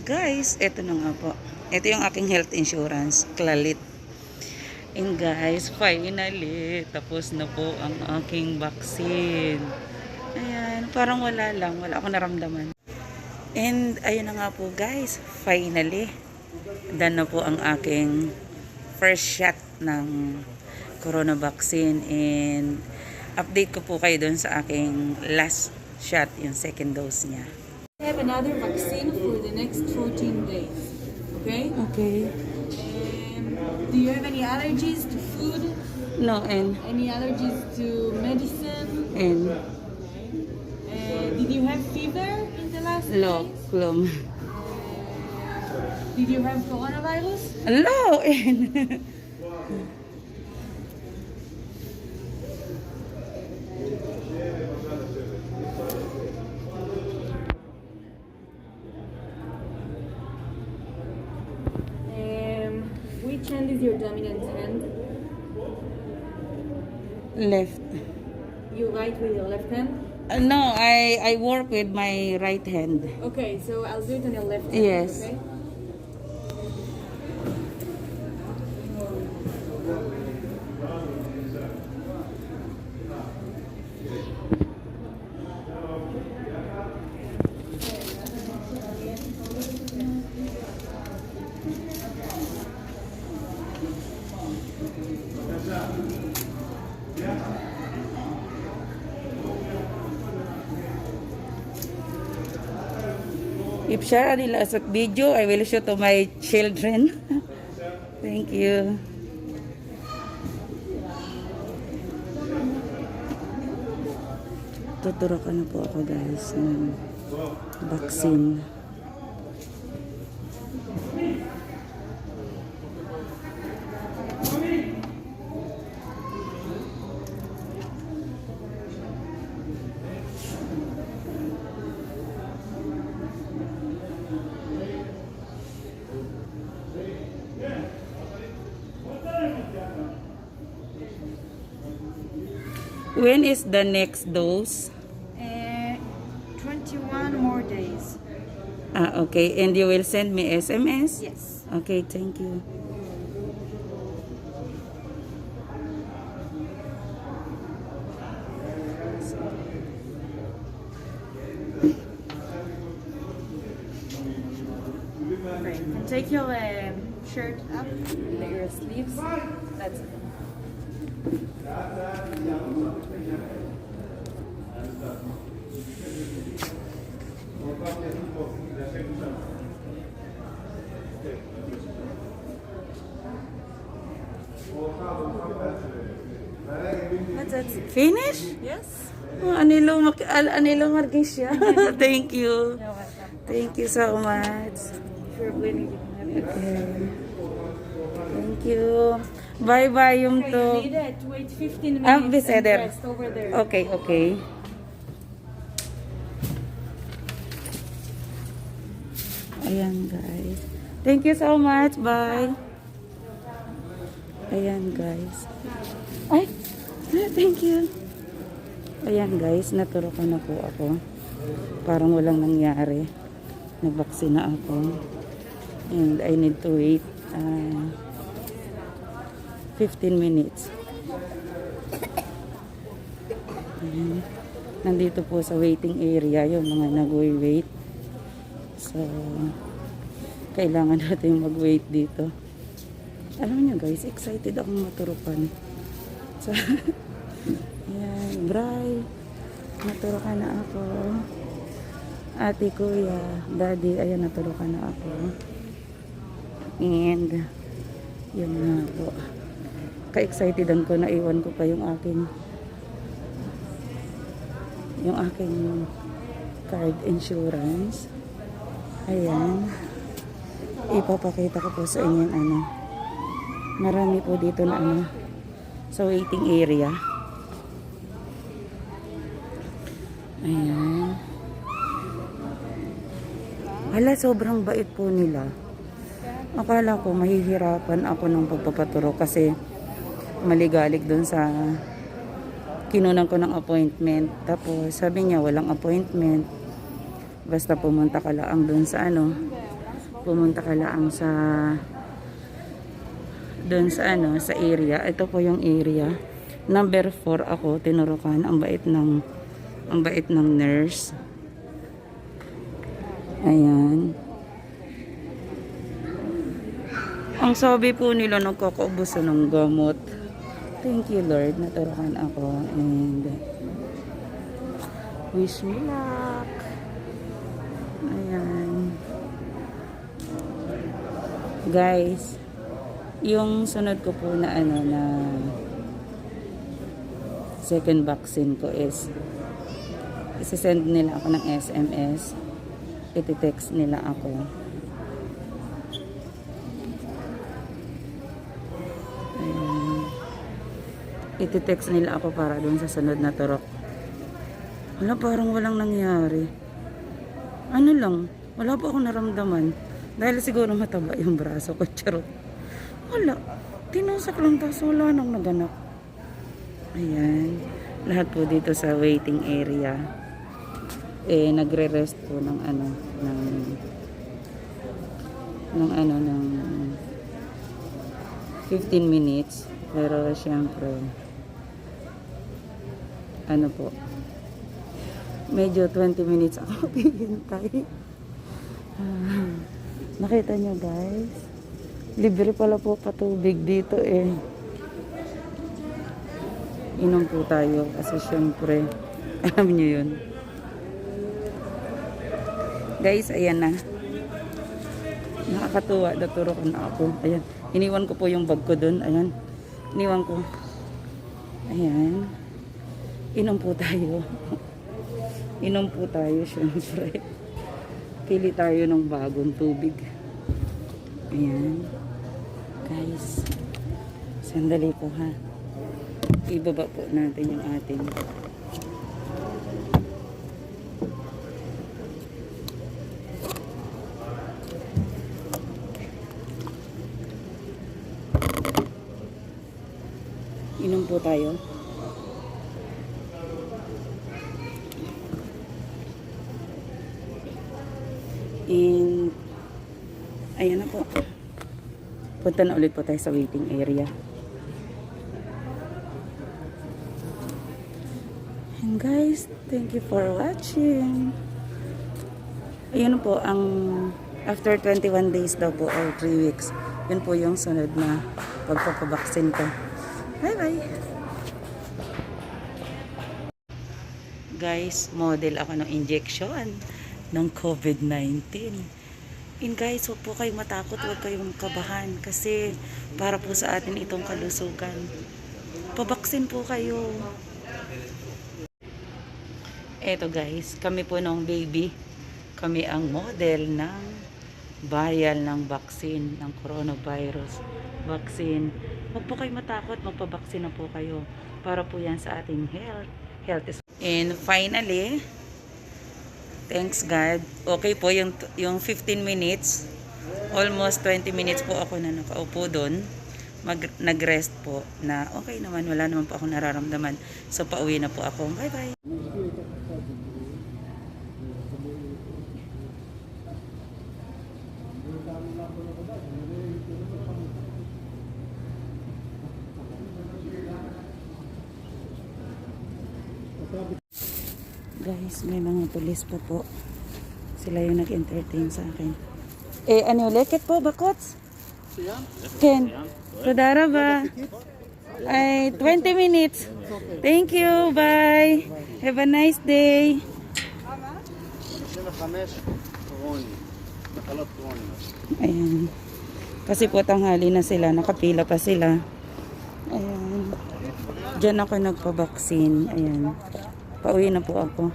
Guys, eto na nga po. Ito yung aking health insurance, Clalit. And guys, finally, tapos na po ang aking vaccine. Ayan, parang wala lang. Wala akong naramdaman. And ayun na nga po guys, finally, done na po ang aking first shot ng corona vaccine. And update ko po kayo dun sa aking last shot, yung second dose niya. Have another vaccine for the next 14 days. Okay? Okay. Do you have any allergies to food? No, and Any allergies to medicine? Did you have fever in the last low, days? clum. Did you have coronavirus? Low, and Which hand is your dominant hand? left. You write with your left hand? No, I work with my right hand. Okay, so I'll do it on your left hand. Yes. Okay? If share nila sa video, I will show to my children. Thank you. Tuturo ka na po ako guys ng vaccine. When is the next dose? 21 more days. Okay. And you will send me SMS? Yes. Okay, thank you. Great. And take your shirt up, your sleeves. That's it. That's it. Finish? Yes? Oh, Anilo Marquisha. Thank you. You're welcome. Thank you so much. If you're bleeding, you can have it. Okay. Thank you. Bye-bye yung Okay, to. you need it. Wait 15 Ah, minutes and beseder. rest over there. Okay, okay. Ayan guys. Thank you so much. Bye. Ayan guys. Ay, thank you. Ayan guys, naturukan na po ako. Parang walang nangyari. Nag-vaccine na ako. And I need to wait 15 minutes. Ayan. Nandito po sa waiting area yung mga nag-wait. So, kailangan natin mag-wait dito. Alam niyo guys, excited akong maturukan. So, ayan, Bray, naturukan na ako. Ate, kuya, daddy, ayan, naturukan na ako. And, yun na po. Ka-excitedan ko na iwan ko pa yung aking card insurance. Ayan. Ipapakita ko po sa inyo ano. Marami po dito na ano sa waiting area. Ayan. Hala, sobrang bait po nila. Akala ko mahihirapan ako ng pagpapaturo kasi maligalig dun sa kinunan ko ng appointment. Tapos sabi niya walang appointment. Basta pumunta ka lang dun sa ano, pumunta ka lang sa doon sa ano, sa area. Ito po yung area. Number 4 ako, tinurukan. Ang bait ng nurse. Ayan. Ang sabi po nila, nagkakaubusan ng gamot. Thank you, Lord. Naturukan ako. And wish me luck. Ayan. Guys, yung sunod ko po na ano na second vaccine ko is isi-send nila ako ng SMS. Iti-text nila ako. Ayan. Iti-text nila ako para doon sa sunod na turok. Wala, parang walang nangyari. Ano lang, wala po akong naramdaman. Dahil siguro mataba yung braso ko. Charot. Wala. Tinusak lang tapos wala nang naganap. Ayan. Lahat po dito sa waiting area. Eh, nagre-rest po ng ano, ng 15 minutes. Pero, syempre, ano po, medyo 20 minutes ako hihintay. Nakita nyo, guys? Libre pala po patubig dito eh. Inom po tayo kasi syempre, alam nyo yun. Guys, ayan na. Nakakatuwa, naturukan na ako. Ayan, iniwan ko po yung bag ko dun. Ayan, iniwan ko. Ayan. Inom po tayo. Inom po tayo, syempre. Pili tayo ng bagong tubig. Ayan. Guys, sandali po ha. Ibaba po natin yung ating inom po tayo. And ayan na po. Punta na ulit po tayo sa waiting area. And guys, thank you for watching. Ayun po, ang after 21 days daw po or 3 weeks, yun po yung sunod na pagpapabaksin ko. Bye bye! Guys, model ako ng injection ng COVID-19. And guys, huwag po kayong matakot, huwag kayong kabahan kasi para po sa atin itong kalusugan. Pabaksin po kayo. Eto guys, kami po nung baby, kami ang model ng vial ng vaccine, ng coronavirus vaccine. Huwag po kayong matakot, magpabaksin na po kayo para po yan sa ating health. And finally, thanks God. Okay po yung 15 minutes. Almost 20 minutes po ako na nakaupo doon. Nag-rest po na okay naman. Wala naman po ako nararamdaman. So pauwi na po ako. Bye bye. Guys, may mga pulis pa po. Sila yung nag-entertain sa akin. Eh, ano, leket po, bakots? Ken, Rodara ba? Ay, 20 minutes. Thank you, bye. Have a nice day. Ayan. Kasi po tanghali na sila, nakapila pa sila. Ayan. Diyan ako nagpa-vaccine. Ayan. Pauwi na po ako.